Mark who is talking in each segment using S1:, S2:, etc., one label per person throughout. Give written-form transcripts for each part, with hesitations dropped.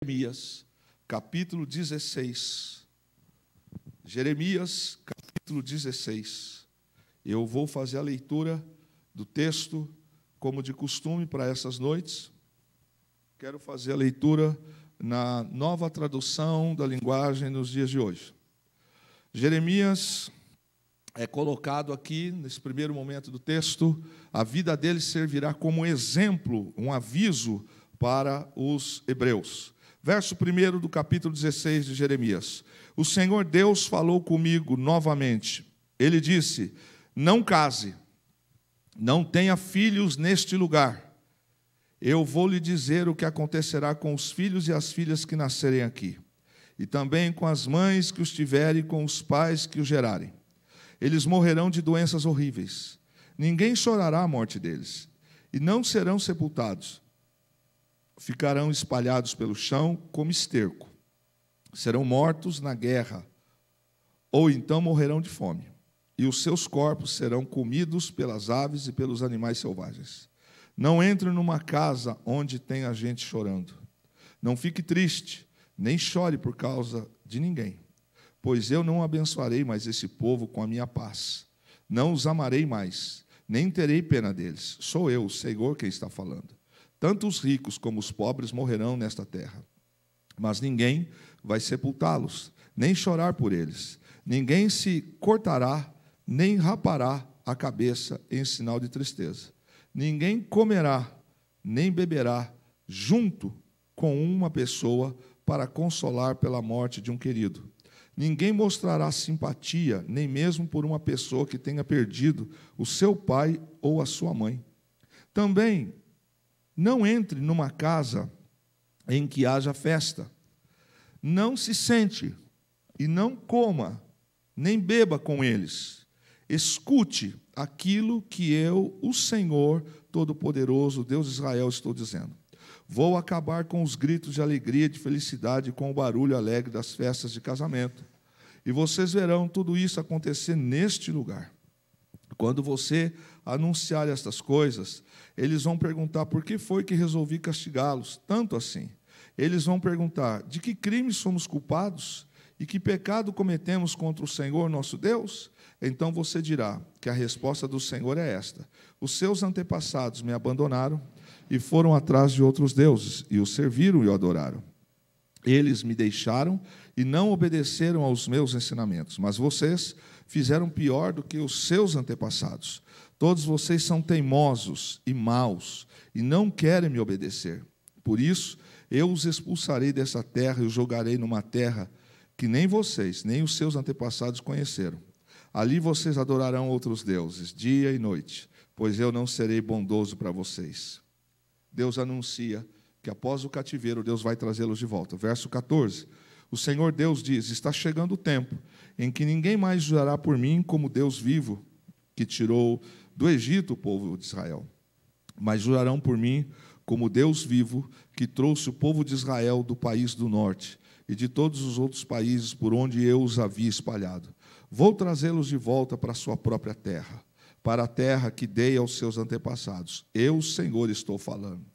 S1: Jeremias, capítulo 16. Jeremias, capítulo 16. Eu vou fazer a leitura do texto, como de costume, para essas noites. Quero fazer a leitura na nova tradução da linguagem nos dias de hoje. Jeremias é colocado aqui, nesse primeiro momento do texto, a vida dele servirá como exemplo, um aviso para os hebreus. Verso 1 do capítulo 16 de Jeremias. O Senhor Deus falou comigo novamente. Ele disse: não case, não tenha filhos neste lugar. Eu vou lhe dizer o que acontecerá com os filhos e as filhas que nascerem aqui, e também com as mães que os tiverem e com os pais que os gerarem. Eles morrerão de doenças horríveis. Ninguém chorará a morte deles, e não serão sepultados. Ficarão espalhados pelo chão como esterco. Serão mortos na guerra, ou então morrerão de fome, e os seus corpos serão comidos pelas aves e pelos animais selvagens. Não entre numa casa onde tenha gente chorando. Não fique triste, nem chore por causa de ninguém, pois eu não abençoarei mais esse povo com a minha paz. Não os amarei mais, nem terei pena deles. Sou eu, o Senhor, quem está falando. Tanto os ricos como os pobres morrerão nesta terra, mas ninguém vai sepultá-los, nem chorar por eles. Ninguém se cortará, nem rapará a cabeça em sinal de tristeza. Ninguém comerá, nem beberá junto com uma pessoa para consolar pela morte de um querido. Ninguém mostrará simpatia, nem mesmo por uma pessoa que tenha perdido o seu pai ou a sua mãe. Também não entre numa casa em que haja festa. Não se sente e não coma, nem beba com eles. Escute aquilo que eu, o Senhor Todo-Poderoso, Deus de Israel, estou dizendo. Vou acabar com os gritos de alegria e de felicidade, com o barulho alegre das festas de casamento. E vocês verão tudo isso acontecer neste lugar. Quando você anunciar estas coisas, eles vão perguntar: por que foi que resolvi castigá-los tanto assim? Eles vão perguntar: de que crime somos culpados? E que pecado cometemos contra o Senhor nosso Deus? Então você dirá que a resposta do Senhor é esta: os seus antepassados me abandonaram e foram atrás de outros deuses, e os serviram e o adoraram. Eles me deixaram e não obedeceram aos meus ensinamentos, mas vocês fizeram pior do que os seus antepassados. Todos vocês são teimosos e maus, e não querem me obedecer. Por isso, eu os expulsarei dessa terra e os jogarei numa terra que nem vocês, nem os seus antepassados conheceram. Ali vocês adorarão outros deuses, dia e noite, pois eu não serei bondoso para vocês. Deus anuncia que após o cativeiro, Deus vai trazê-los de volta. Verso 14, o Senhor Deus diz: está chegando o tempo em que ninguém mais jurará por mim como Deus vivo, que tirou do Egito o povo de Israel, mas jurarão por mim como Deus vivo, que trouxe o povo de Israel do país do norte e de todos os outros países por onde eu os havia espalhado. Vou trazê-los de volta para a sua própria terra, para a terra que dei aos seus antepassados. Eu, Senhor, estou falando.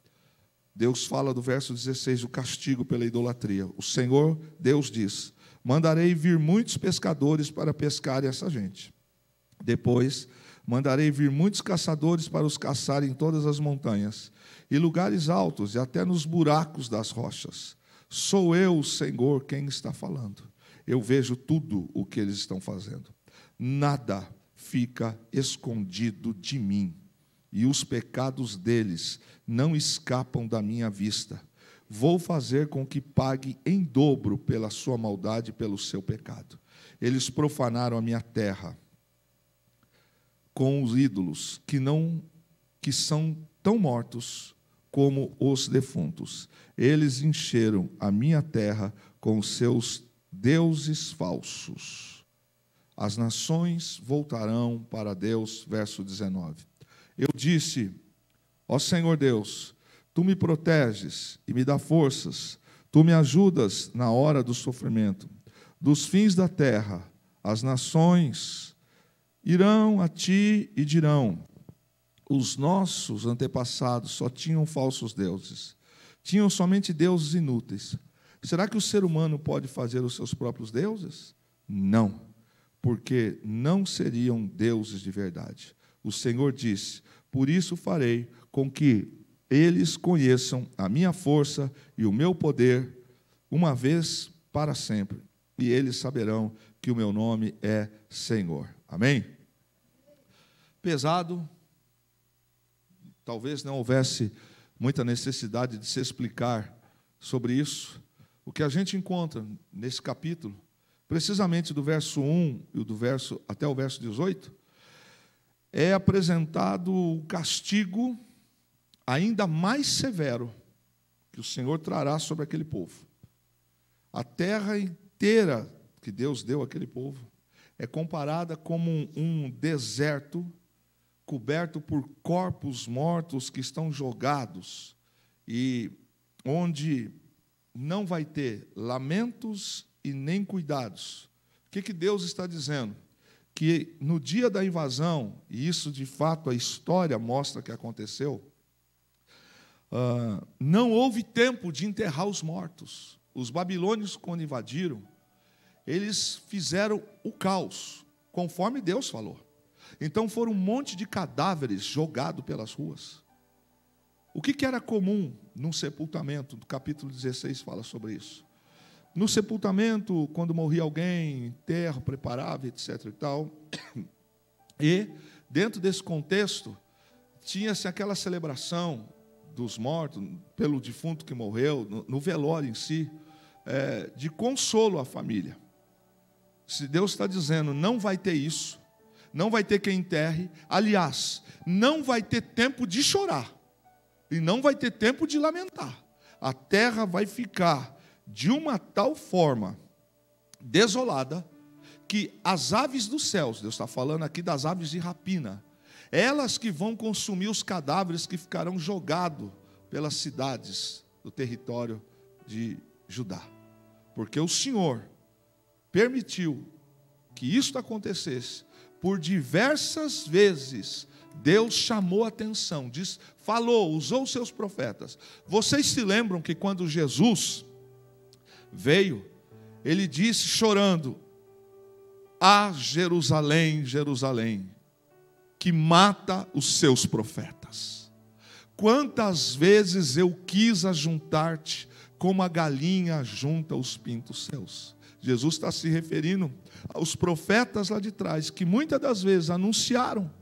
S1: Deus fala do verso 16, o castigo pela idolatria. O Senhor, Deus diz: mandarei vir muitos pescadores para pescarem essa gente. Depois, mandarei vir muitos caçadores para os caçarem em todas as montanhas, e lugares altos, e até nos buracos das rochas. Sou eu, o Senhor, quem está falando. Eu vejo tudo o que eles estão fazendo. Nada fica escondido de mim, e os pecados deles não escapam da minha vista. Vou fazer com que pague em dobro pela sua maldade e pelo seu pecado. Eles profanaram a minha terra com os ídolos que são tão mortos como os defuntos. Eles encheram a minha terra com os seus deuses falsos. As nações voltarão para Deus. Verso 19. Eu disse: ó Senhor Deus, tu me proteges e me dá forças, tu me ajudas na hora do sofrimento. Dos fins da terra, as nações irão a ti e dirão: os nossos antepassados só tinham falsos deuses, tinham somente deuses inúteis. Será que o ser humano pode fazer os seus próprios deuses? Não, porque não seriam deuses de verdade. O Senhor disse: por isso farei com que eles conheçam a minha força e o meu poder, uma vez para sempre, e eles saberão que o meu nome é Senhor. Amém? Pesado, talvez não houvesse muita necessidade de se explicar sobre isso. O que a gente encontra nesse capítulo, precisamente do verso 1 e até o verso 18, é apresentado o castigo ainda mais severo que o Senhor trará sobre aquele povo. A terra inteira que Deus deu àquele povo é comparada como um deserto coberto por corpos mortos que estão jogados, e onde não vai ter lamentos e nem cuidados. O que Deus está dizendo? Que no dia da invasão, e isso de fato a história mostra que aconteceu, não houve tempo de enterrar os mortos. Os babilônios, quando invadiram, eles fizeram o caos, conforme Deus falou. Então foram um monte de cadáveres jogados pelas ruas. O que era comum num sepultamento? Do capítulo 16 fala sobre isso. No sepultamento, quando morria alguém, enterro, preparava, etc. e tal. E, dentro desse contexto, tinha-se aquela celebração dos mortos, pelo defunto que morreu, no velório em si, de consolo à família. Se Deus está dizendo, não vai ter isso, não vai ter quem enterre, aliás, não vai ter tempo de chorar, e não vai ter tempo de lamentar. A terra vai ficar de uma tal forma desolada, que as aves dos céus, Deus está falando aqui das aves de rapina, elas que vão consumir os cadáveres que ficarão jogados pelas cidades do território de Judá. Porque o Senhor permitiu que isso acontecesse. Por diversas vezes, Deus chamou a atenção, falou, usou os seus profetas. Vocês se lembram que quando Jesus veio, ele disse chorando: "Ah, Jerusalém, Jerusalém, que mata os seus profetas. Quantas vezes eu quis ajuntar-te, como a galinha junta os pintos seus." Jesus está se referindo aos profetas lá de trás, que muitas das vezes anunciaram,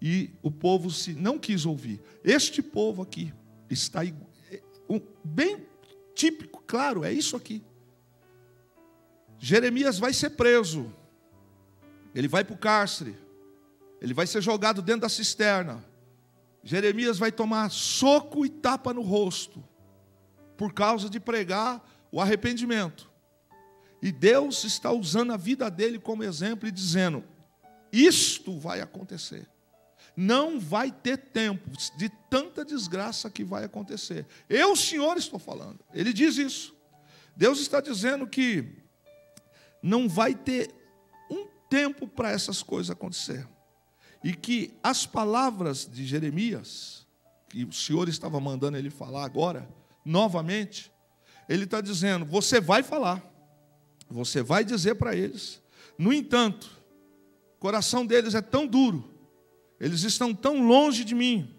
S1: e o povo não quis ouvir. Este povo aqui está bem típico, claro, é isso aqui. Jeremias vai ser preso, ele vai para o cárcere, ele vai ser jogado dentro da cisterna. Jeremias vai tomar soco e tapa no rosto, por causa de pregar o arrependimento. E Deus está usando a vida dele como exemplo e dizendo: isto vai acontecer. Não vai ter tempo de tanta desgraça que vai acontecer. Eu, o Senhor, estou falando. Ele diz isso. Deus está dizendo que não vai ter um tempo para essas coisas acontecer. E que as palavras de Jeremias, que o Senhor estava mandando ele falar agora, novamente, ele está dizendo: você vai falar. Você vai dizer para eles. No entanto, o coração deles é tão duro, eles estão tão longe de mim,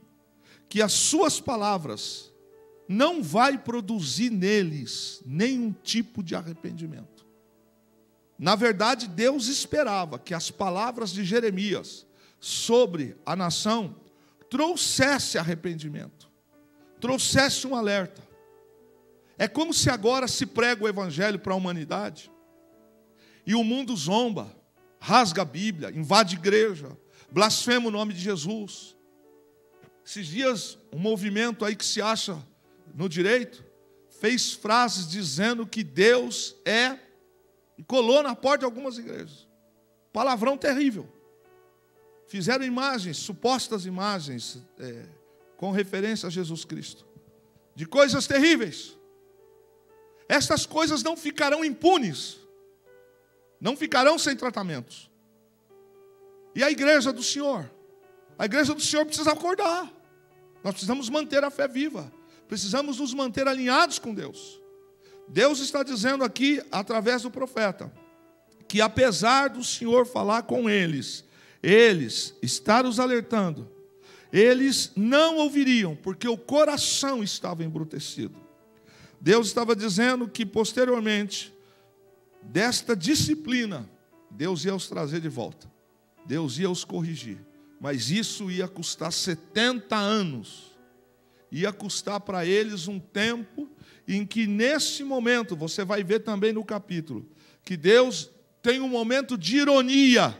S1: que as suas palavras não vai produzir neles nenhum tipo de arrependimento. Na verdade, Deus esperava que as palavras de Jeremias sobre a nação trouxesse arrependimento, trouxesse um alerta. É como se agora se prega o evangelho para a humanidade, e o mundo zomba, rasga a Bíblia, invade a igreja, blasfema o nome de Jesus. Esses dias, um movimento aí que se acha no direito, fez frases dizendo que Deus e colou na porta de algumas igrejas. Palavrão terrível. Fizeram imagens, supostas imagens, com referência a Jesus Cristo, de coisas terríveis. Estas coisas não ficarão impunes, não ficarão sem tratamentos. E a igreja do Senhor? A igreja do Senhor precisa acordar. Nós precisamos manter a fé viva. Precisamos nos manter alinhados com Deus. Deus está dizendo aqui, através do profeta, que apesar do Senhor falar com eles estar os alertando, eles não ouviriam, porque o coração estava embrutecido. Deus estava dizendo que posteriormente, desta disciplina, Deus ia os trazer de volta. Deus ia os corrigir. Mas isso ia custar 70 anos. Ia custar para eles um tempo em que, nesse momento, você vai ver também no capítulo, que Deus tem um momento de ironia.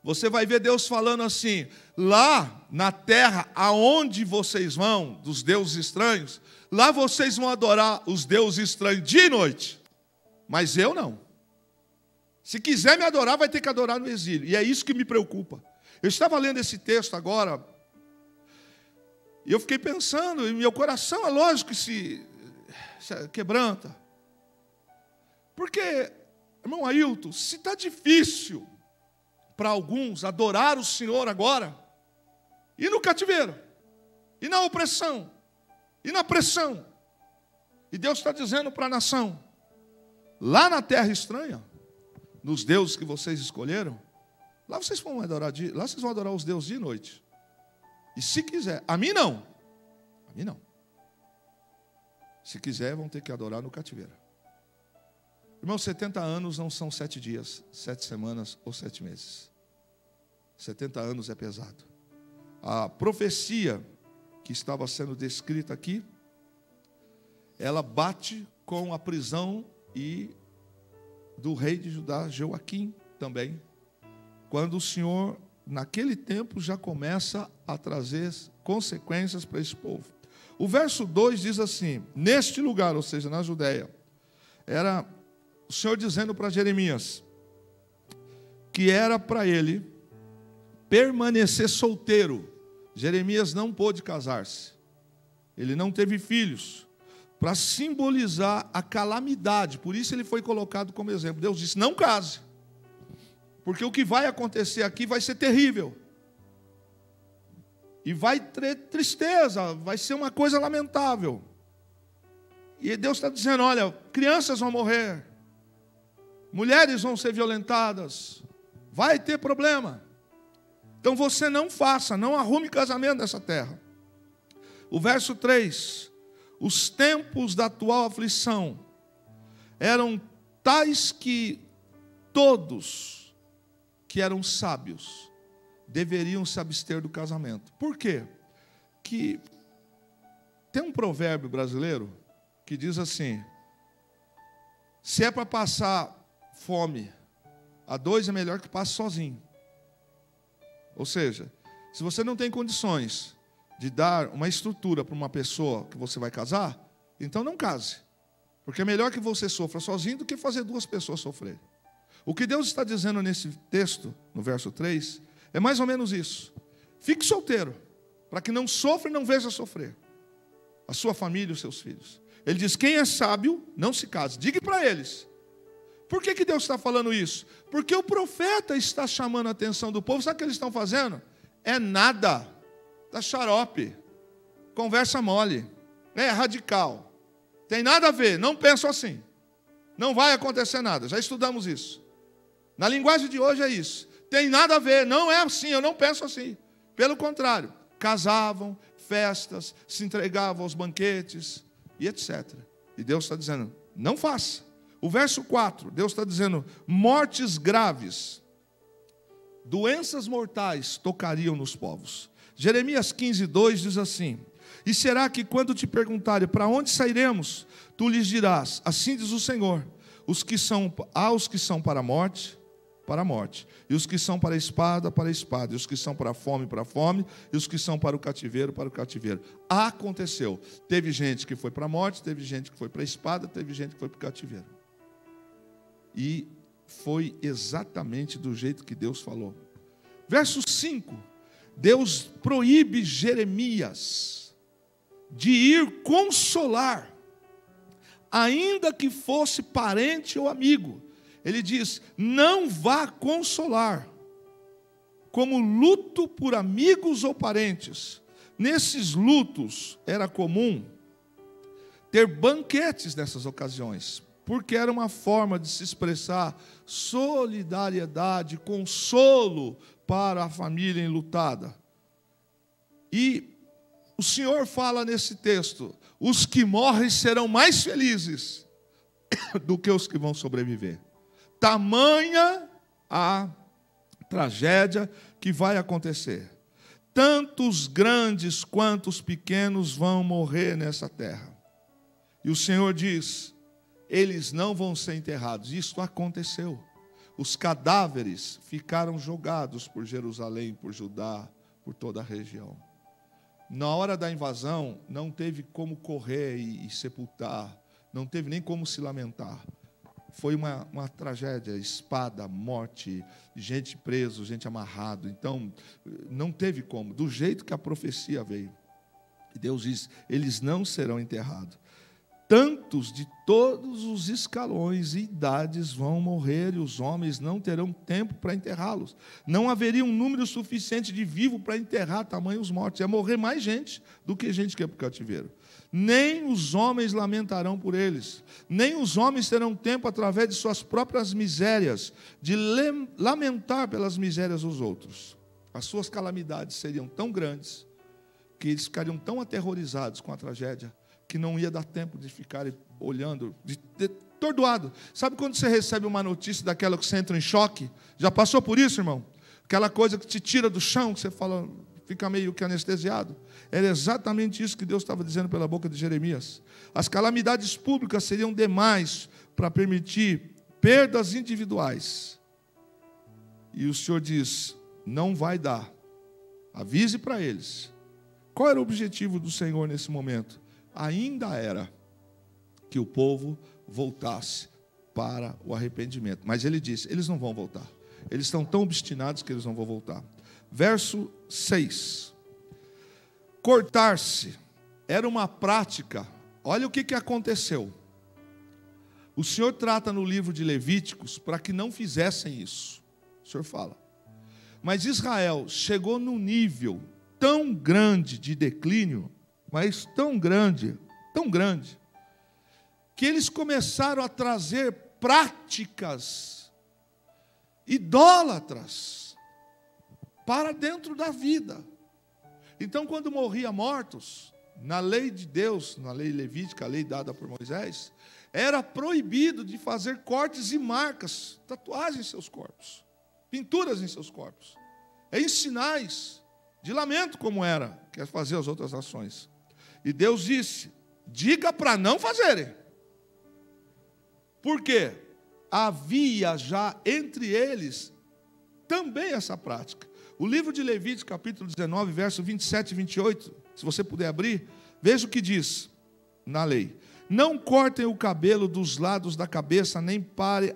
S1: Você vai ver Deus falando assim: lá na terra aonde vocês vão, dos deuses estranhos, lá vocês vão adorar os deuses estranhos de noite, mas eu não. Se quiser me adorar, vai ter que adorar no exílio, e é isso que me preocupa. Eu estava lendo esse texto agora, e eu fiquei pensando, e meu coração, é lógico que se quebranta, porque, irmão Ailton, se está difícil para alguns adorar o Senhor agora, e no cativeiro, e na opressão, e na pressão, e Deus está dizendo para a nação, lá na terra estranha, nos deuses que vocês escolheram, lá vocês vão adorar lá vocês vão adorar os deuses de noite. E se quiser, a mim não. A mim não. Se quiser, vão ter que adorar no cativeiro. Irmão, 70 anos não são 7 dias, 7 semanas ou 7 meses. 70 anos é pesado. A profecia que estava sendo descrita aqui, ela bate com a prisão do rei de Judá, Joaquim, também. Quando o Senhor, naquele tempo, já começa a trazer consequências para esse povo. O verso 2 diz assim: neste lugar, ou seja, na Judéia, era o Senhor dizendo para Jeremias que era para ele permanecer solteiro. Jeremias não pôde casar-se, ele não teve filhos, para simbolizar a calamidade. Por isso ele foi colocado como exemplo. Deus disse: não case, porque o que vai acontecer aqui vai ser terrível. E vai ter tristeza, vai ser uma coisa lamentável. E Deus está dizendo: olha, crianças vão morrer, mulheres vão ser violentadas, vai ter problema. Então você não faça, não arrume casamento nessa terra. O verso 3: os tempos da atual aflição eram tais que todos que eram sábios deveriam se abster do casamento. Por quê? Que tem um provérbio brasileiro que diz assim: se é para passar fome a dois, é melhor que passe sozinho. Ou seja, se você não tem condições de dar uma estrutura para uma pessoa que você vai casar, então não case. Porque é melhor que você sofra sozinho do que fazer duas pessoas sofrerem. O que Deus está dizendo nesse texto, no verso 3, é mais ou menos isso. Fique solteiro, para que não sofra e não veja sofrer a sua família e os seus filhos. Ele diz: quem é sábio, não se case. Diga para eles. Por que Deus está falando isso? Porque o profeta está chamando a atenção do povo. Sabe o que eles estão fazendo? É nada. Está xarope. Conversa mole. É radical. Tem nada a ver. Não penso assim. Não vai acontecer nada. Já estudamos isso. Na linguagem de hoje é isso. Tem nada a ver. Não é assim. Eu não penso assim. Pelo contrário. Casavam, festas, se entregavam aos banquetes e etc. E Deus está dizendo: não faça. O verso 4, Deus está dizendo: mortes graves, doenças mortais tocariam nos povos. Jeremias 15, 2 diz assim: e será que quando te perguntarem para onde sairemos, tu lhes dirás: assim diz o Senhor, há os que são para a morte, e os que são para a espada, e os que são para a fome, e os que são para o cativeiro, Aconteceu. Teve gente que foi para a morte, teve gente que foi para a espada, teve gente que foi para o cativeiro. E foi exatamente do jeito que Deus falou. Verso 5, Deus proíbe Jeremias de ir consolar, ainda que fosse parente ou amigo. Ele diz: não vá consolar, como luto por amigos ou parentes. Nesses lutos era comum ter banquetes nessas ocasiões, porque era uma forma de se expressar solidariedade, consolo para a família enlutada. E o Senhor fala nesse texto: os que morrem serão mais felizes do que os que vão sobreviver. Tamanha a tragédia que vai acontecer. Tanto os grandes quanto os pequenos vão morrer nessa terra. E o Senhor diz: eles não vão ser enterrados. Isto aconteceu. Os cadáveres ficaram jogados por Jerusalém, por Judá, por toda a região. Na hora da invasão, não teve como correr e sepultar, não teve nem como se lamentar. Foi uma tragédia, espada, morte, gente preso, gente amarrado. Então, não teve como, do jeito que a profecia veio. E Deus diz: eles não serão enterrados. Tantos de todos os escalões e idades vão morrer, e os homens não terão tempo para enterrá-los. Não haveria um número suficiente de vivos para enterrar tamanhos mortos. Ia morrer mais gente do que gente que é para o cativeiro. Nem os homens lamentarão por eles, nem os homens terão tempo, através de suas próprias misérias, de lamentar pelas misérias dos outros. As suas calamidades seriam tão grandes, que eles ficariam tão aterrorizados com a tragédia, que não ia dar tempo de ficarem olhando, de atordoado. Sabe quando você recebe uma notícia daquela que você entra em choque? Já passou por isso, irmão? Aquela coisa que te tira do chão, que você fala, fica meio que anestesiado. Era exatamente isso que Deus estava dizendo pela boca de Jeremias. As calamidades públicas seriam demais para permitir perdas individuais. E o Senhor diz: não vai dar. Avise para eles. Qual era o objetivo do Senhor nesse momento? Ainda era que o povo voltasse para o arrependimento. Mas ele disse: eles não vão voltar. Eles estão tão obstinados que eles não vão voltar. Verso 6. Cortar-se era uma prática. Olha o que aconteceu. O Senhor trata no livro de Levíticos para que não fizessem isso. O Senhor fala. Mas Israel chegou num nível tão grande de declínio, mas tão grande, que eles começaram a trazer práticas idólatras para dentro da vida. Então, quando morriam mortos, na lei de Deus, na lei levítica, a lei dada por Moisés, era proibido de fazer cortes e marcas, tatuagens em seus corpos, pinturas em seus corpos, em sinais de lamento, como era, que é fazer as outras ações. E Deus disse: diga para não fazerem. Por quê? Havia já entre eles também essa prática. O livro de Levíticos, capítulo 19, verso 27 e 28, se você puder abrir, veja o que diz na lei. Não cortem o cabelo dos lados da cabeça, nem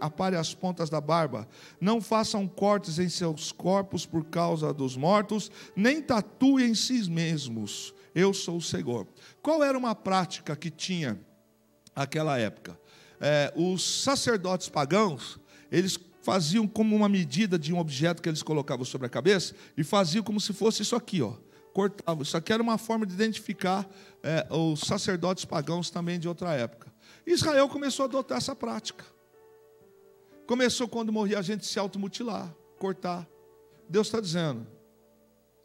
S1: apare as pontas da barba. Não façam cortes em seus corpos por causa dos mortos, nem tatuem em si mesmos. Eu sou o Senhor. Qual era uma prática que tinha naquela época? Os sacerdotes pagãos, eles faziam como uma medida de um objeto que eles colocavam sobre a cabeça, e faziam como se fosse isso aqui, ó. Cortavam. Isso aqui era uma forma de identificar os sacerdotes pagãos também de outra época. Israel começou a adotar essa prática. Começou quando morria a gente se automutilar, cortar. Deus está dizendo: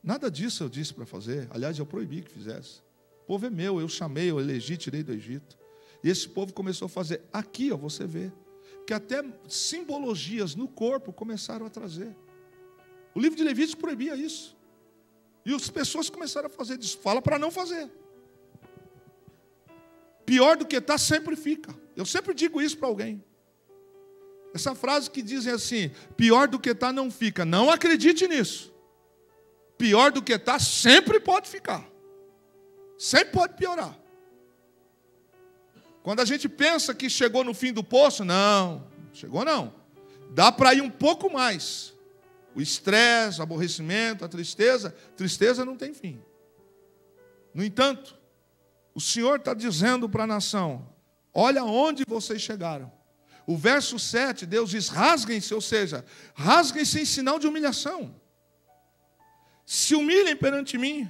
S1: nada disso eu disse para fazer. Aliás, eu proibi que fizesse. O povo é meu, eu chamei, eu elegi, tirei do Egito. E esse povo começou a fazer. Aqui, ó, você vê que até simbologias no corpo começaram a trazer. O livro de Levíticos proibia isso. E as pessoas começaram a fazer isso. Fala para não fazer. Pior do que está, sempre fica. Eu sempre digo isso para alguém. Essa frase que dizem assim: pior do que está, não fica. Não acredite nisso. Pior do que está, sempre pode ficar. Sempre pode piorar. Quando a gente pensa que chegou no fim do poço, não, chegou não. Dá para ir um pouco mais. O estresse, o aborrecimento, a tristeza não tem fim. No entanto, o Senhor está dizendo para a nação: olha onde vocês chegaram. O verso 7, Deus diz: rasguem-se, ou seja, rasguem-se em sinal de humilhação. Se humilhem perante mim,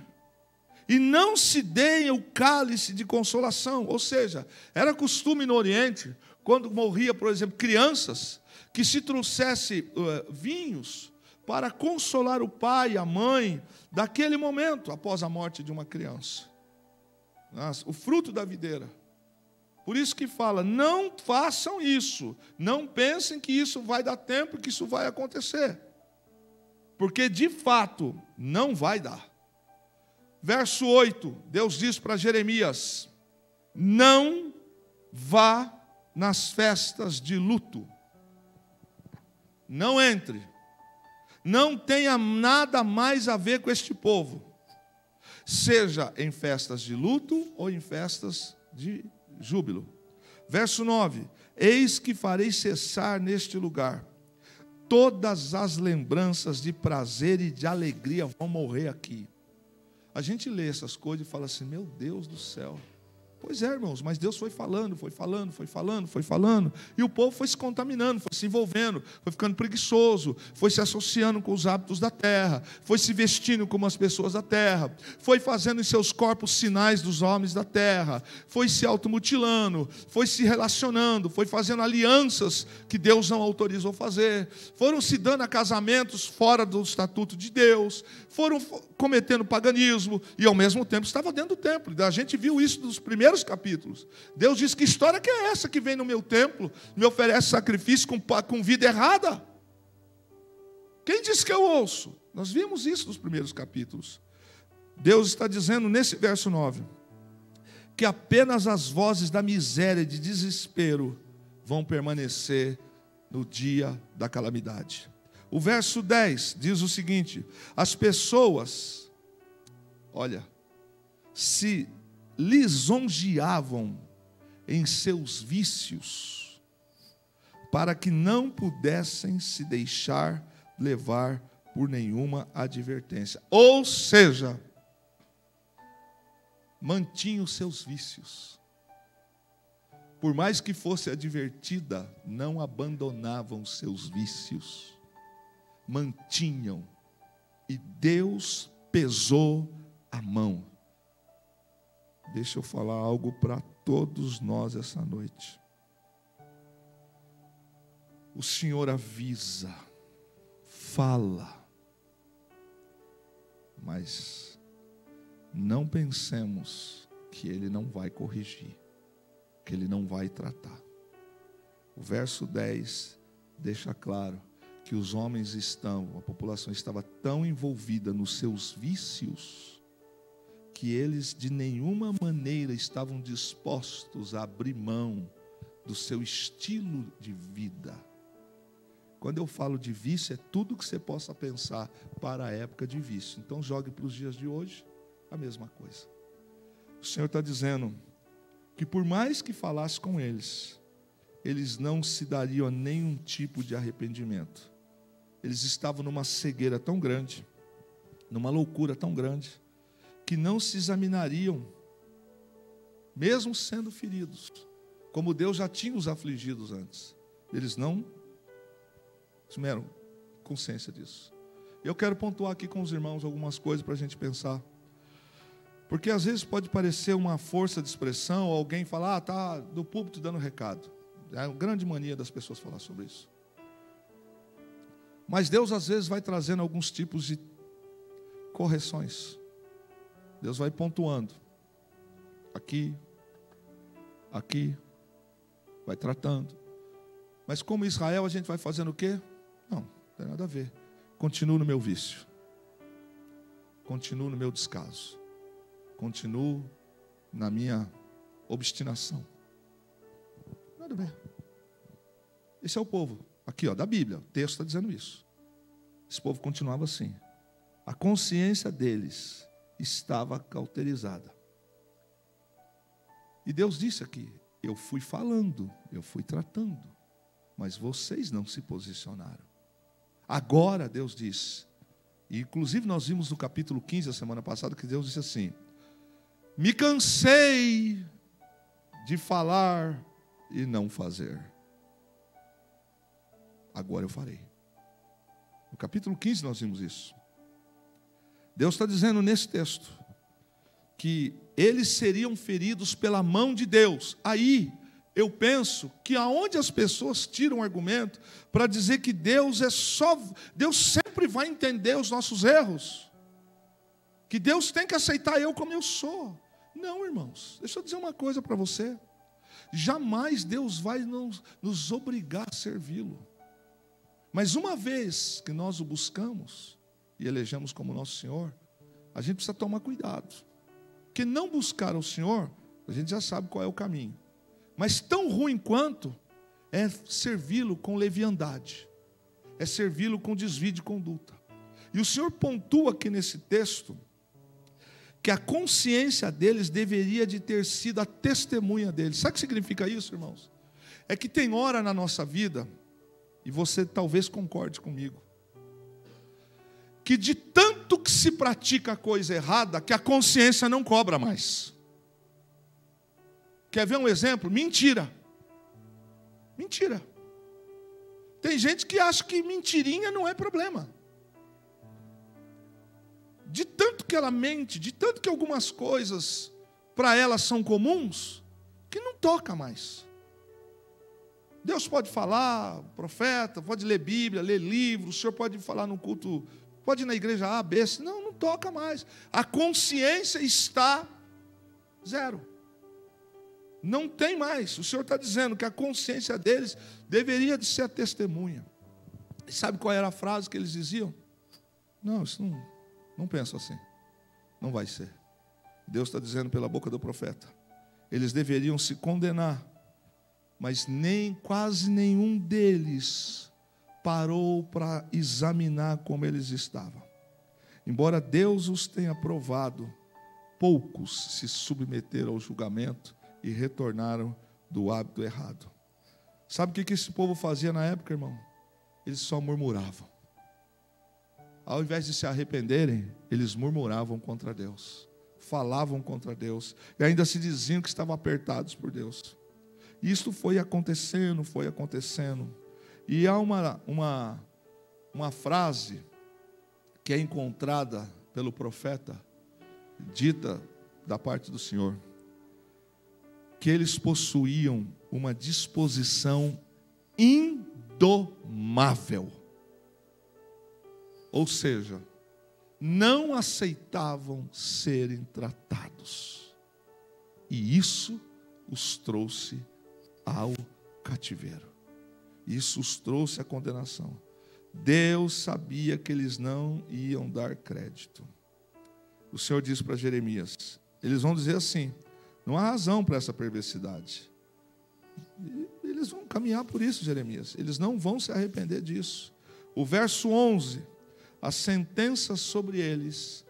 S1: e não se deem o cálice de consolação. Ou seja, era costume no Oriente, quando morria, por exemplo, crianças, que se trouxesse vinhos para consolar o pai e a mãe daquele momento, após a morte de uma criança. O fruto da videira. Por isso que fala, não façam isso, não pensem que isso vai dar tempo, que isso vai acontecer. Porque, de fato, não vai dar. Verso 8, Deus diz para Jeremias, não vá nas festas de luto. Não entre. Não tenha nada mais a ver com este povo. Seja em festas de luto ou em festas de júbilo. Verso 9, eis que farei cessar neste lugar todas as lembranças de prazer e de alegria vão morrer aqui. A gente lê essas coisas e fala assim, meu Deus do céu. Pois é, irmãos, mas Deus foi falando, e o povo foi se contaminando, foi se envolvendo, foi ficando preguiçoso, foi se associando com os hábitos da terra, foi se vestindo como as pessoas da terra, foi fazendo em seus corpos sinais dos homens da terra, foi se automutilando, foi se relacionando, foi fazendo alianças que Deus não autorizou fazer, foram se dando a casamentos fora do estatuto de Deus, foram cometendo paganismo, e ao mesmo tempo estava dentro do templo. A gente viu isso nos primeiros capítulos. Deus diz, que história que é essa que vem no meu templo, me oferece sacrifício com vida errada? Quem disse que eu ouço? Nós vimos isso nos primeiros capítulos. Deus está dizendo nesse verso 9, que apenas as vozes da miséria e de desespero vão permanecer no dia da calamidade. O verso 10 diz o seguinte, as pessoas, olha, se lisonjeavam em seus vícios, para que não pudessem se deixar levar por nenhuma advertência. Ou seja, mantinham seus vícios. Por mais que fosse advertida, não abandonavam seus vícios. Mantinham. E Deus pesou a mão. Deixa eu falar algo para todos nós essa noite. O Senhor avisa, fala, mas não pensemos que Ele não vai corrigir, que Ele não vai tratar. O verso 10 deixa claro que os homens a população estava tão envolvida nos seus vícios, que eles de nenhuma maneira estavam dispostos a abrir mão do seu estilo de vida. Quando eu falo de vício, é tudo que você possa pensar para a época de vício. Então jogue para os dias de hoje a mesma coisa. O Senhor está dizendo que por mais que falasse com eles, eles não se dariam a nenhum tipo de arrependimento. Eles estavam numa cegueira tão grande, numa loucura tão grande, que não se examinariam, mesmo sendo feridos, como Deus já tinha os afligidos antes. Eles não tiveram consciência disso. Eu quero pontuar aqui com os irmãos algumas coisas para a gente pensar. Porque às vezes pode parecer uma força de expressão, ou alguém falar, está do púlpito dando recado. É uma grande mania das pessoas falar sobre isso. Mas Deus às vezes vai trazendo alguns tipos de correções. Deus vai pontuando. Aqui, vai tratando. Mas como Israel, a gente vai fazendo o quê? Não tem nada a ver. Continuo no meu vício. Continuo no meu descaso. Continuo na minha obstinação. Nada a ver. Esse é o povo. Aqui, da Bíblia. O texto está dizendo isso. Esse povo continuava assim. A consciência deles estava cauterizada. E Deus disse aqui, eu fui falando, eu fui tratando, mas vocês não se posicionaram. Agora Deus diz, e inclusive nós vimos no capítulo 15, a semana passada, que Deus disse assim, me cansei de falar e não fazer. Agora eu farei. No capítulo 15 nós vimos isso. Deus está dizendo nesse texto, que eles seriam feridos pela mão de Deus. Aí eu penso que aonde as pessoas tiram argumento para dizer que Deus sempre vai entender os nossos erros, que Deus tem que aceitar eu como eu sou. Não, irmãos, deixa eu dizer uma coisa para você. Jamais Deus vai nos obrigar a servi-lo. Mas uma vez que nós o buscamos e elegemos como nosso Senhor, a gente precisa tomar cuidado. Porque não buscar o Senhor, a gente já sabe qual é o caminho. Mas tão ruim quanto é servi-lo com leviandade, é servi-lo com desvio de conduta. E o Senhor pontua aqui nesse texto que a consciência deles deveria de ter sido a testemunha deles. Sabe o que significa isso, irmãos? É que tem hora na nossa vida, e você talvez concorde comigo, que de tanto que se pratica a coisa errada, que a consciência não cobra mais. Quer ver um exemplo? Mentira. Mentira. Tem gente que acha que mentirinha não é problema. De tanto que ela mente, de tanto que algumas coisas para ela são comuns, que não toca mais. Deus pode falar, profeta, pode ler Bíblia, ler livro, o senhor pode falar no culto, pode ir na igreja A, B, não toca mais. A consciência está zero. Não tem mais. O Senhor está dizendo que a consciência deles deveria de ser a testemunha. E sabe qual era a frase que eles diziam? Não, isso não penso assim. Não vai ser. Deus está dizendo pela boca do profeta. Eles deveriam se condenar, mas quase nenhum deles parou para examinar como eles estavam. Embora Deus os tenha provado, poucos se submeteram ao julgamento e retornaram do hábito errado. Sabe o que esse povo fazia na época, irmão? Eles só murmuravam. Ao invés de se arrependerem, eles murmuravam contra Deus, falavam contra Deus, e ainda se diziam que estavam apertados por Deus. E isso foi acontecendo. E há uma frase que é encontrada pelo profeta, dita da parte do Senhor, que eles possuíam uma disposição indomável. Ou seja, não aceitavam serem tratados. E isso os trouxe ao cativeiro. Isso os trouxe à condenação. Deus sabia que eles não iam dar crédito. O Senhor disse para Jeremias, eles vão dizer assim, não há razão para essa perversidade. Eles vão caminhar por isso, Jeremias. Eles não vão se arrepender disso. O verso 11, a sentença sobre eles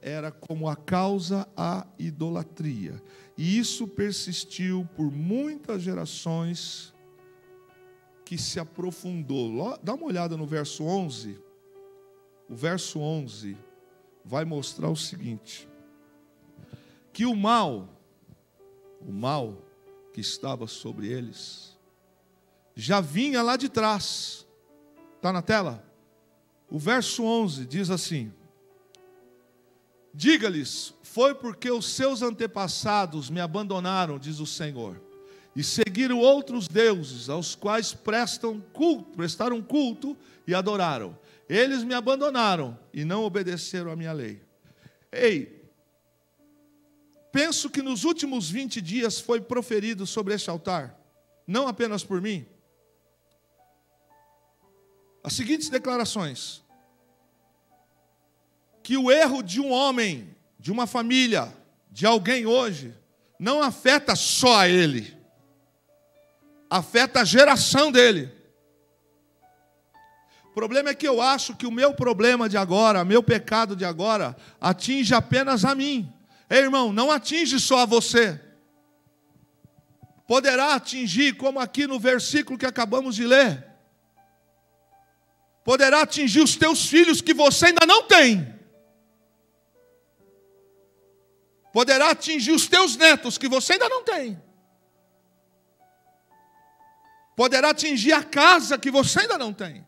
S1: era como a causa à idolatria. E isso persistiu por muitas gerações, que se aprofundou. Dá uma olhada no verso 11. O verso 11 vai mostrar o seguinte, que o mal que estava sobre eles, já vinha lá de trás. Está na tela? O verso 11 diz assim, diga-lhes, foi porque os seus antepassados me abandonaram, diz o Senhor, e seguiram outros deuses, aos quais prestaram culto e adoraram. Eles me abandonaram e não obedeceram à minha lei. Ei, penso que nos últimos 20 dias foi proferido sobre este altar, não apenas por mim, as seguintes declarações: que o erro de um homem, de uma família, de alguém hoje, não afeta só a ele, afeta a geração dele. O problema é que eu acho que o meu problema de agora, meu pecado de agora, atinge apenas a mim. Ei, irmão, não atinge só a você. Poderá atingir, como aqui no versículo que acabamos de ler, poderá atingir os teus filhos que você ainda não tem. Poderá atingir os teus netos que você ainda não tem. Poderá atingir a casa que você ainda não tem.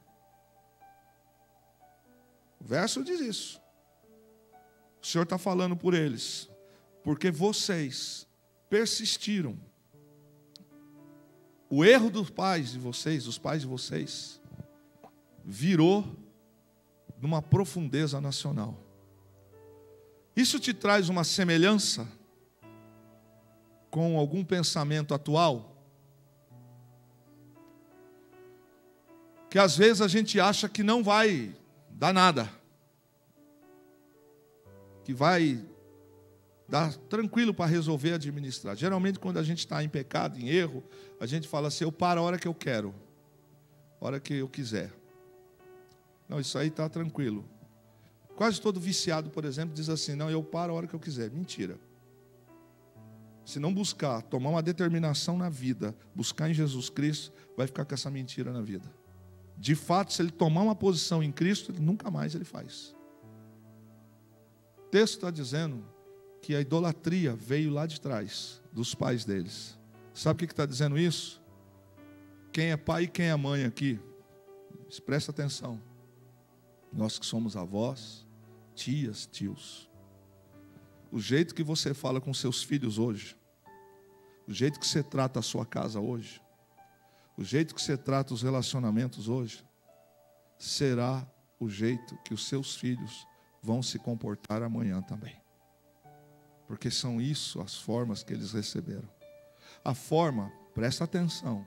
S1: O verso diz isso. O Senhor está falando por eles. Porque vocês persistiram. O erro dos pais de vocês, virou numa profundeza nacional. Isso te traz uma semelhança com algum pensamento atual? Que às vezes a gente acha que não vai dar nada, que vai dar tranquilo para resolver, administrar. Geralmente quando a gente está em pecado, em erro, a gente fala assim: eu paro a hora que eu quero, a hora que eu quiser. Não, isso aí está tranquilo. Quase todo viciado, por exemplo, diz assim: não, eu paro a hora que eu quiser. Mentira. Se não buscar, tomar uma determinação na vida, buscar em Jesus Cristo, vai ficar com essa mentira na vida. De fato, se ele tomar uma posição em Cristo, nunca mais ele faz. O texto está dizendo que a idolatria veio lá de trás, dos pais deles. Sabe o que está dizendo isso? Quem é pai e quem é mãe aqui, presta atenção. Nós que somos avós, tias, tios. O jeito que você fala com seus filhos hoje, o jeito que você trata a sua casa hoje, o jeito que você trata os relacionamentos hoje, será o jeito que os seus filhos vão se comportar amanhã também. Porque são isso as formas que eles receberam. A forma, presta atenção,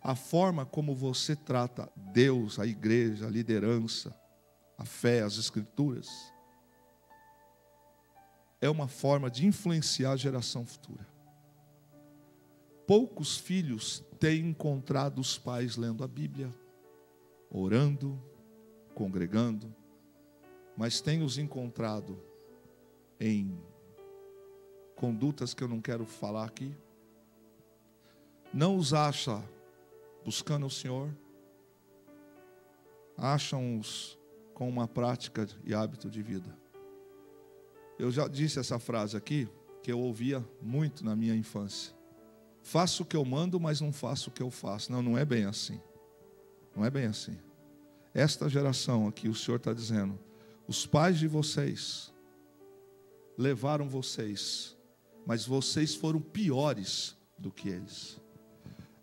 S1: a forma como você trata Deus, a igreja, a liderança, a fé, as escrituras, é uma forma de influenciar a geração futura. Poucos filhos têm encontrado os pais lendo a Bíblia, orando, congregando, mas têm os encontrado em condutas que eu não quero falar aqui. Não os acha buscando o Senhor, acham-os com uma prática e hábito de vida. Eu já disse essa frase aqui, que eu ouvia muito na minha infância: faço o que eu mando, mas não faço o que eu faço. Não, não é bem assim. Não é bem assim. Esta geração aqui, o Senhor está dizendo: os pais de vocês levaram vocês, mas vocês foram piores do que eles.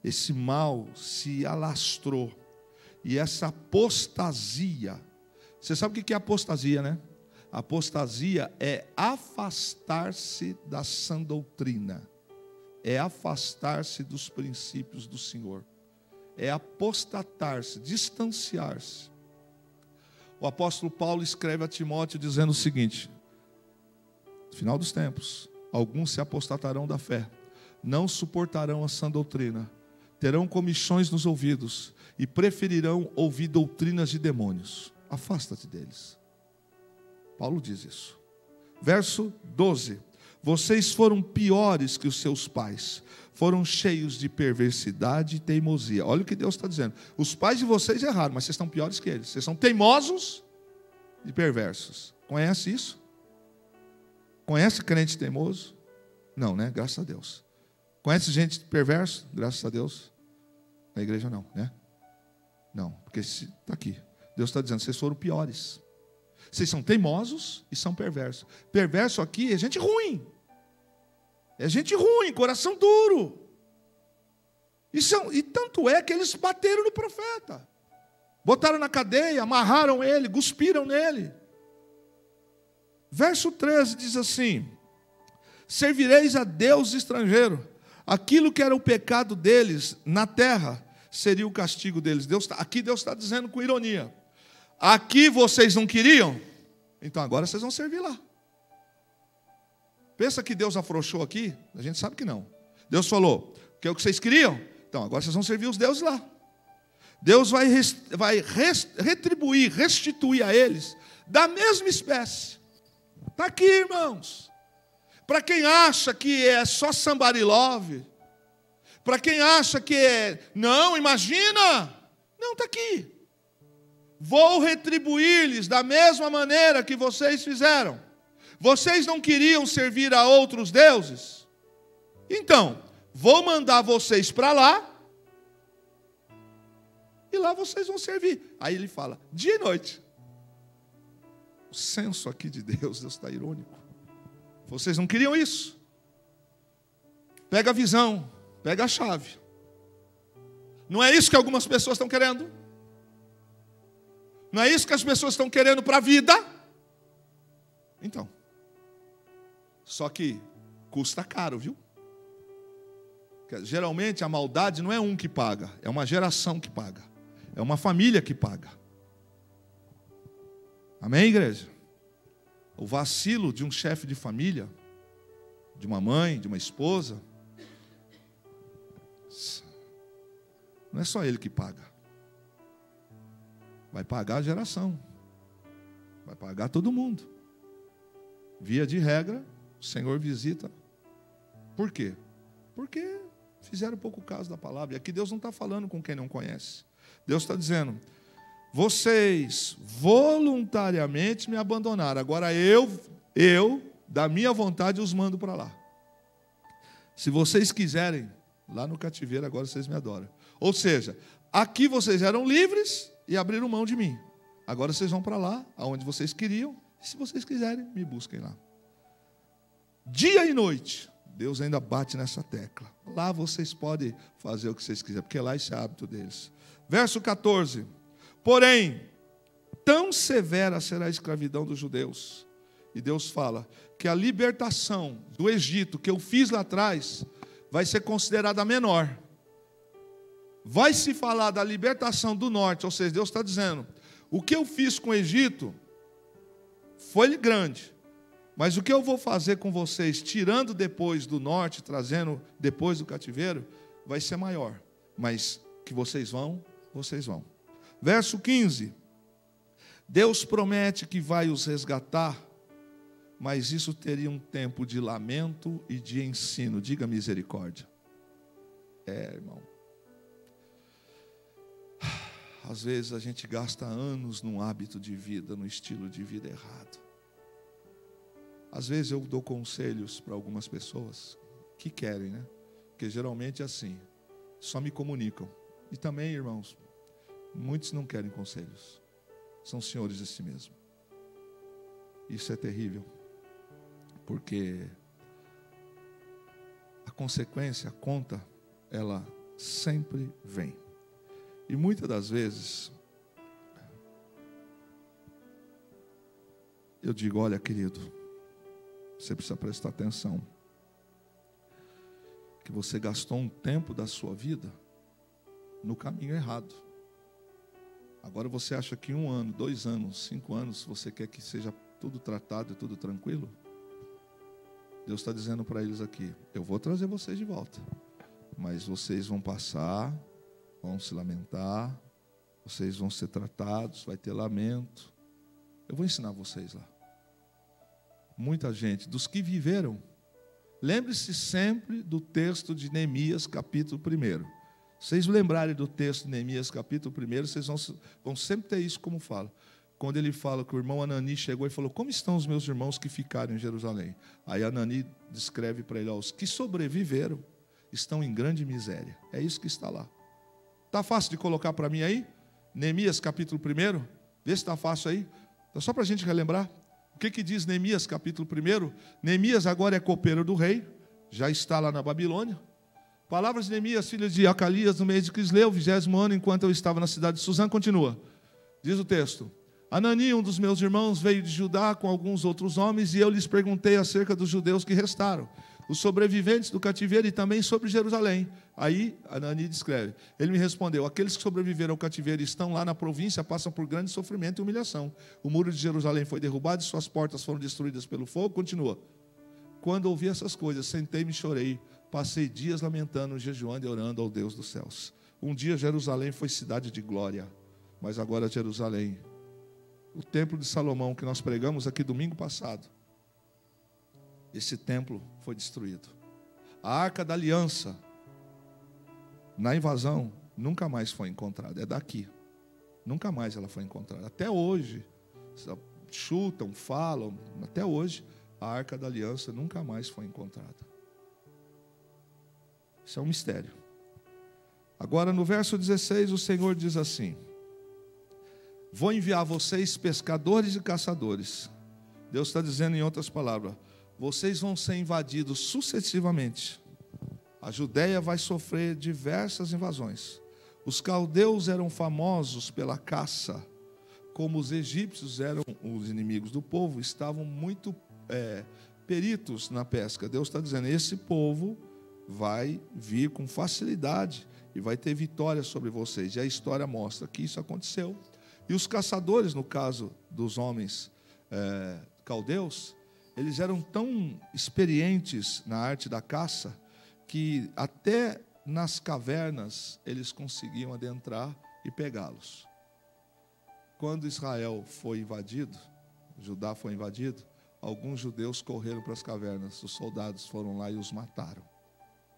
S1: Esse mal se alastrou. E essa apostasia, você sabe o que é apostasia, né? Apostasia é afastar-se da sã doutrina, é afastar-se dos princípios do Senhor, é apostatar-se, distanciar-se. O apóstolo Paulo escreve a Timóteo dizendo o seguinte: no final dos tempos, alguns se apostatarão da fé, não suportarão a sã doutrina, terão comichões nos ouvidos e preferirão ouvir doutrinas de demônios. Afasta-te deles. Paulo diz isso. Verso 12: vocês foram piores que os seus pais, foram cheios de perversidade e teimosia. Olha o que Deus está dizendo: os pais de vocês erraram, mas vocês estão piores que eles. Vocês são teimosos e perversos. Conhece isso? Conhece crente teimoso? Não, né? Graças a Deus. Conhece gente perversa? Graças a Deus. Na igreja não, né? Não, porque está aqui. Deus está dizendo: vocês foram piores. Vocês são teimosos e são perversos. Perverso aqui é gente ruim. É gente ruim, coração duro. E tanto é que eles bateram no profeta. Botaram na cadeia, amarraram ele, cuspiram nele. Verso 13 diz assim: servireis a Deus estrangeiro. Aquilo que era o pecado deles na terra seria o castigo deles. Aqui Deus está dizendo com ironia: aqui vocês não queriam, então agora vocês vão servir lá. Pensa que Deus afrouxou aqui? A gente sabe que não. Deus falou: que é o que vocês queriam? Então agora vocês vão servir os deuses lá. Deus vai retribuir, restituir a eles da mesma espécie. Está aqui, irmãos. Para quem acha que é só somebody love, para quem acha que é, não, imagina, não, está aqui. Vou retribuir-lhes da mesma maneira que vocês fizeram. Vocês não queriam servir a outros deuses? Então, vou mandar vocês para lá, e lá vocês vão servir. Aí ele fala, dia e noite. O senso aqui de Deus está irônico. Vocês não queriam isso? Pega a visão, pega a chave. Não é isso que algumas pessoas estão querendo? Não é isso que as pessoas estão querendo para a vida? Então, só que custa caro, viu? Geralmente a maldade não é um que paga, é uma geração que paga, é uma família que paga. Amém, igreja? O vacilo de um chefe de família, de uma mãe, de uma esposa, não é só ele que paga. Vai pagar a geração, vai pagar todo mundo. Via de regra, o Senhor visita. Por quê? Porque fizeram pouco caso da palavra. E aqui Deus não está falando com quem não conhece. Deus está dizendo: vocês voluntariamente me abandonaram. Agora eu, da minha vontade, os mando para lá. Se vocês quiserem, lá no cativeiro, agora vocês me adoram. Ou seja, aqui vocês eram livres e abriram mão de mim. Agora vocês vão para lá, aonde vocês queriam. E se vocês quiserem, me busquem lá. Dia e noite, Deus ainda bate nessa tecla. Lá vocês podem fazer o que vocês quiserem, porque lá esse é hábito deles. Verso 14. Porém, tão severa será a escravidão dos judeus. E Deus fala que a libertação do Egito, que eu fiz lá atrás, vai ser considerada menor. Vai se falar da libertação do norte, ou seja, Deus está dizendo, o que eu fiz com o Egito foi grande. Mas o que eu vou fazer com vocês, tirando depois do norte, trazendo depois do cativeiro, vai ser maior. Mas que vocês vão, vocês vão. Verso 15. Deus promete que vai os resgatar, mas isso teria um tempo de lamento e de ensino. Diga misericórdia. Irmão. Às vezes a gente gasta anos num hábito de vida, num estilo de vida errado. Às vezes eu dou conselhos para algumas pessoas que querem, né? Porque geralmente é assim, só me comunicam. E também, irmãos, muitos não querem conselhos. São senhores de si mesmo. Isso é terrível. Porque a consequência, a conta, ela sempre vem. E muitas das vezes, eu digo, olha, querido, você precisa prestar atenção, que você gastou um tempo da sua vida no caminho errado. Agora você acha que 1 ano, 2 anos, 5 anos, você quer que seja tudo tratado e tudo tranquilo? Deus está dizendo para eles aqui, eu vou trazer vocês de volta, mas vocês vão passar, vão se lamentar, vocês vão ser tratados, vai ter lamento. Eu vou ensinar vocês lá. Muita gente, dos que viveram, lembre-se sempre do texto de Neemias, capítulo 1. Vocês lembrarem do texto de Neemias, capítulo 1, vocês vão sempre ter isso como fala. Quando ele fala que o irmão Anani chegou e falou, como estão os meus irmãos que ficaram em Jerusalém? Aí Anani descreve para ele, os que sobreviveram estão em grande miséria. É isso que está lá. Está fácil de colocar para mim aí? Neemias, capítulo 1, vê se está fácil aí. Então, só para a gente relembrar. O que diz Neemias, capítulo 1? Neemias agora é copeiro do rei, já está lá na Babilônia. Palavras de Neemias, filho de Acalias, no mês de Quisleu, 20º ano, enquanto eu estava na cidade de Suzã. Continua. Diz o texto. Anani, um dos meus irmãos, veio de Judá com alguns outros homens, e eu lhes perguntei acerca dos judeus que restaram, os sobreviventes do cativeiro e também sobre Jerusalém. Aí Anani descreve, ele me respondeu, aqueles que sobreviveram ao cativeiro e estão lá na província passam por grande sofrimento e humilhação. O muro de Jerusalém foi derrubado e suas portas foram destruídas pelo fogo. Continua. Quando ouvi essas coisas, sentei-me e chorei, passei dias lamentando, jejuando e orando ao Deus dos céus. Um dia Jerusalém foi cidade de glória, mas agora Jerusalém, o templo de Salomão que nós pregamos aqui domingo passado, esse templo foi destruído. A Arca da Aliança, na invasão, nunca mais foi encontrada. É daqui. Nunca mais ela foi encontrada. Até hoje, chutam, falam, até hoje, a Arca da Aliança nunca mais foi encontrada. Isso é um mistério. Agora, no verso 16, o Senhor diz assim, vou enviar vocês pescadores e caçadores. Deus está dizendo em outras palavras, vocês vão ser invadidos sucessivamente. A Judéia vai sofrer diversas invasões. Os caldeus eram famosos pela caça, como os egípcios eram os inimigos do povo, estavam muito peritos na pesca. Deus está dizendo, esse povo vai vir com facilidade e vai ter vitória sobre vocês. E a história mostra que isso aconteceu. E os caçadores, no caso dos homens caldeus, eles eram tão experientes na arte da caça, que até nas cavernas eles conseguiam adentrar e pegá-los. Quando Israel foi invadido, Judá foi invadido, alguns judeus correram para as cavernas, os soldados foram lá e os mataram,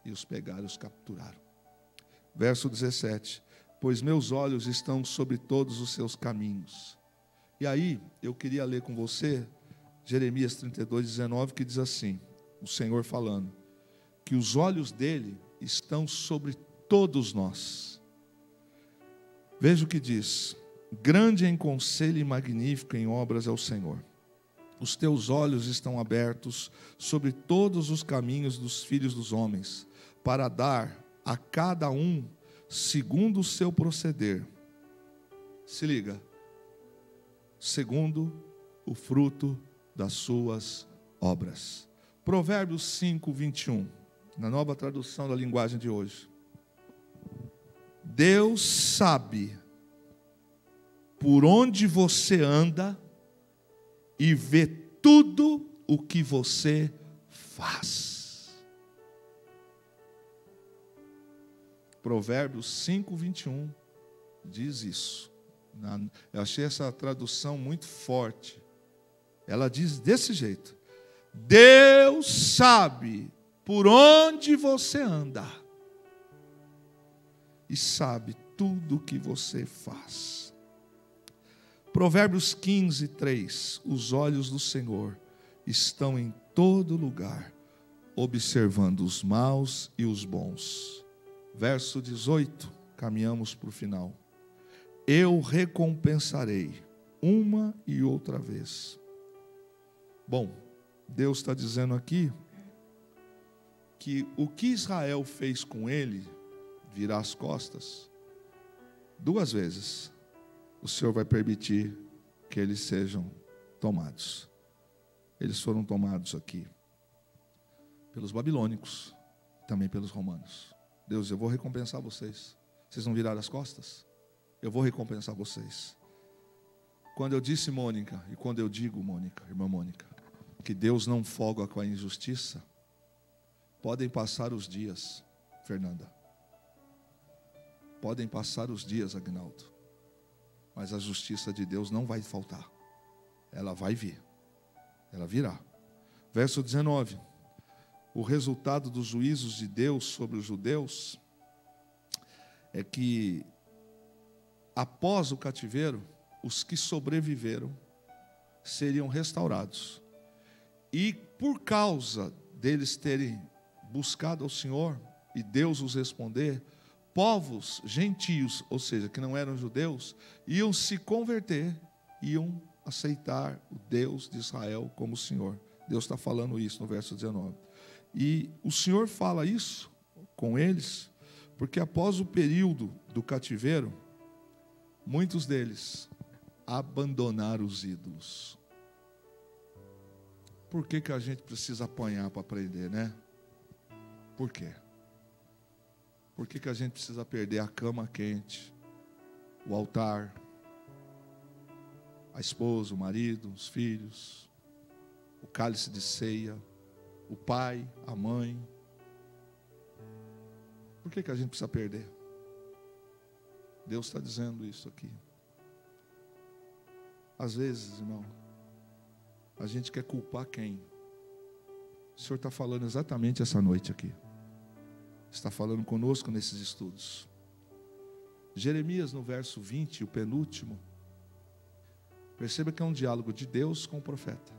S1: e os pegaram e os capturaram. Verso 17, pois meus olhos estão sobre todos os seus caminhos. E aí, eu queria ler com você, Jeremias 32, 19, que diz assim, o Senhor falando, que os olhos dele estão sobre todos nós. Veja o que diz, grande em conselho e magnífico em obras é o Senhor. Os teus olhos estão abertos sobre todos os caminhos dos filhos dos homens, para dar a cada um segundo o seu proceder. Se liga, segundo o fruto das suas obras. Provérbios 5, 21. Na nova tradução da linguagem de hoje. Deus sabe por onde você anda e vê tudo o que você faz. Provérbios 5, 21 diz isso. Eu achei essa tradução muito forte. Ela diz desse jeito: Deus sabe por onde você anda e sabe tudo o que você faz. Provérbios 15, 3. Os olhos do Senhor estão em todo lugar, observando os maus e os bons. Verso 18, caminhamos para o final. Eu recompensarei uma e outra vez. Bom, Deus está dizendo aqui que o que Israel fez com ele, virar as costas, 2 vezes, o Senhor vai permitir que eles sejam tomados. Eles foram tomados aqui pelos babilônicos, também pelos romanos. Deus, eu vou recompensar vocês. Vocês não viraram as costas? Eu vou recompensar vocês. Quando eu disse, Mônica, e quando eu digo, Mônica, irmã Mônica, que Deus não folga com a injustiça, podem passar os dias, Fernanda. Podem passar os dias, Agnaldo. Mas a justiça de Deus não vai faltar. Ela vai vir. Ela virá. Verso 19. O resultado dos juízos de Deus sobre os judeus é que, após o cativeiro, os que sobreviveram seriam restaurados. E por causa deles terem buscado ao Senhor e Deus os responder, povos gentios, ou seja, que não eram judeus, iam se converter, iam aceitar o Deus de Israel como Senhor. Deus está falando isso no verso 19. E o Senhor fala isso com eles, porque após o período do cativeiro, muitos deles abandonaram os ídolos. Por que a gente precisa apanhar para aprender, né? Por quê? Por que a gente precisa perder a cama quente, o altar, a esposa, o marido, os filhos, o cálice de ceia, o pai, a mãe? Por que a gente precisa perder? Deus está dizendo isso aqui. Às vezes, irmão, a gente quer culpar quem? O Senhor está falando exatamente essa noite aqui. Está falando conosco nesses estudos. Jeremias, no verso 20, o penúltimo, perceba que é um diálogo de Deus com o profeta.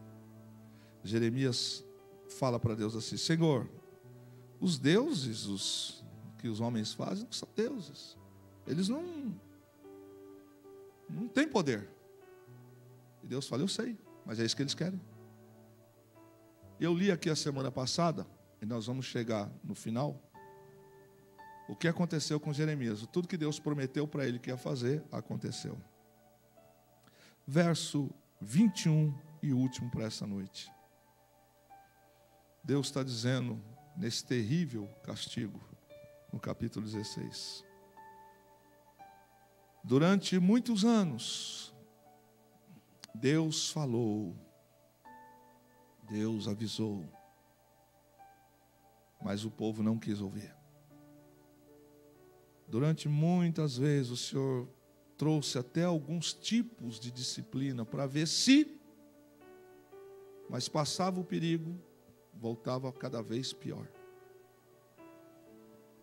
S1: Jeremias fala para Deus assim: Senhor, os deuses que os homens fazem não são deuses. Eles não têm poder. E Deus fala: eu sei, mas é isso que eles querem. Eu li aqui a semana passada, e nós vamos chegar no final, o que aconteceu com Jeremias. Tudo que Deus prometeu para ele que ia fazer, aconteceu. Verso 21 e último para essa noite. Deus está dizendo, nesse terrível castigo, no capítulo 16. Durante muitos anos, Deus falou, Deus avisou, mas o povo não quis ouvir. Durante muitas vezes o Senhor trouxe até alguns tipos de disciplina para ver se, mas passava o perigo, voltava cada vez pior.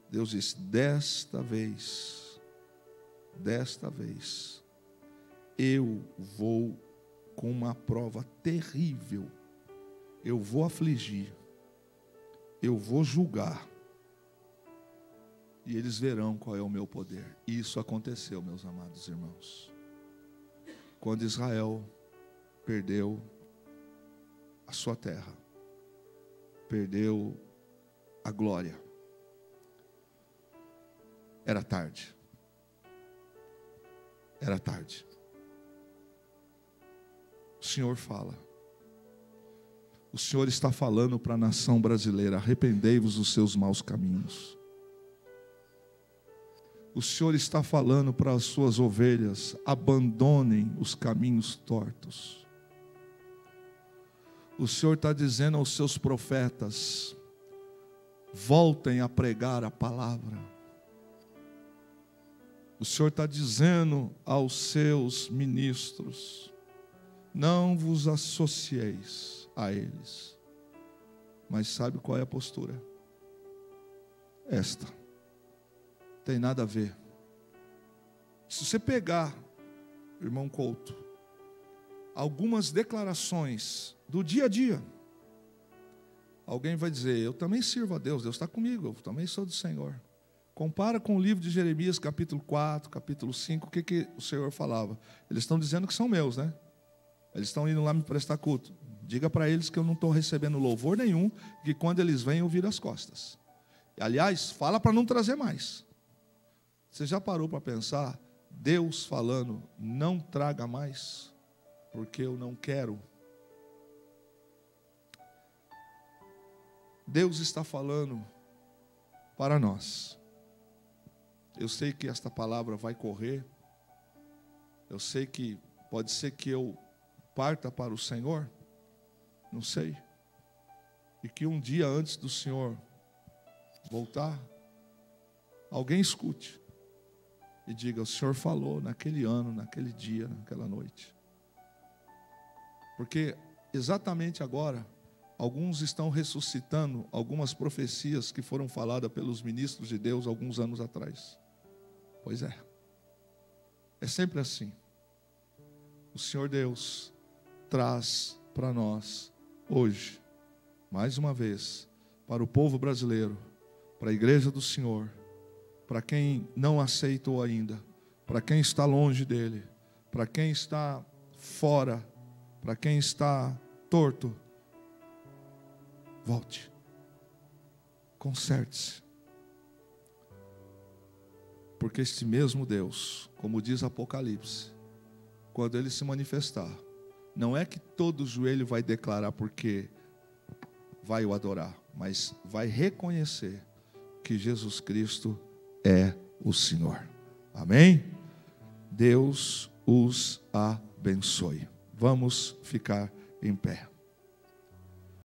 S1: Deus disse, desta vez, eu vou com uma prova terrível, eu vou afligir, eu vou julgar, e eles verão qual é o meu poder. E isso aconteceu, meus amados irmãos. Quando Israel perdeu a sua terra, perdeu a glória, era tarde. Era tarde. O Senhor fala. O Senhor está falando para a nação brasileira: arrependei-vos dos seus maus caminhos. O Senhor está falando para as suas ovelhas: abandonem os caminhos tortos. O Senhor está dizendo aos seus profetas: voltem a pregar a palavra. O Senhor está dizendo aos seus ministros: não vos associeis a eles. Mas sabe qual é a postura? Esta. Tem nada a ver. Se você pegar, irmão Couto, algumas declarações do dia a dia, alguém vai dizer: eu também sirvo a Deus, Deus está comigo, eu também sou do Senhor. Compara com o livro de Jeremias, capítulo 4, capítulo 5, o que o Senhor falava? Eles estão dizendo que são meus, né? Eles estão indo lá me prestar culto. Diga para eles que eu não estou recebendo louvor nenhum, que quando eles vêm eu viro as costas. Aliás, fala para não trazer mais. Você já parou para pensar, Deus falando, não traga mais, porque eu não quero? Deus está falando para nós. Eu sei que esta palavra vai correr. Eu sei que pode ser que eu parta para o Senhor. Não sei. E que um dia antes do Senhor voltar, alguém escute e diga: o Senhor falou naquele ano, naquele dia, naquela noite. Porque exatamente agora, alguns estão ressuscitando algumas profecias que foram faladas pelos ministros de Deus alguns anos atrás. Pois é. É sempre assim. O Senhor Deus traz para nós hoje, mais uma vez, para o povo brasileiro, para a igreja do Senhor, para quem não aceitou ainda, para quem está longe dele, para quem está fora, para quem está torto, volte, conserte-se, porque este mesmo Deus, como diz Apocalipse, quando ele se manifestar, não é que todo joelho vai declarar porque vai o adorar, mas vai reconhecer que Jesus Cristo é o Senhor. Amém? Deus os abençoe. Vamos ficar em pé.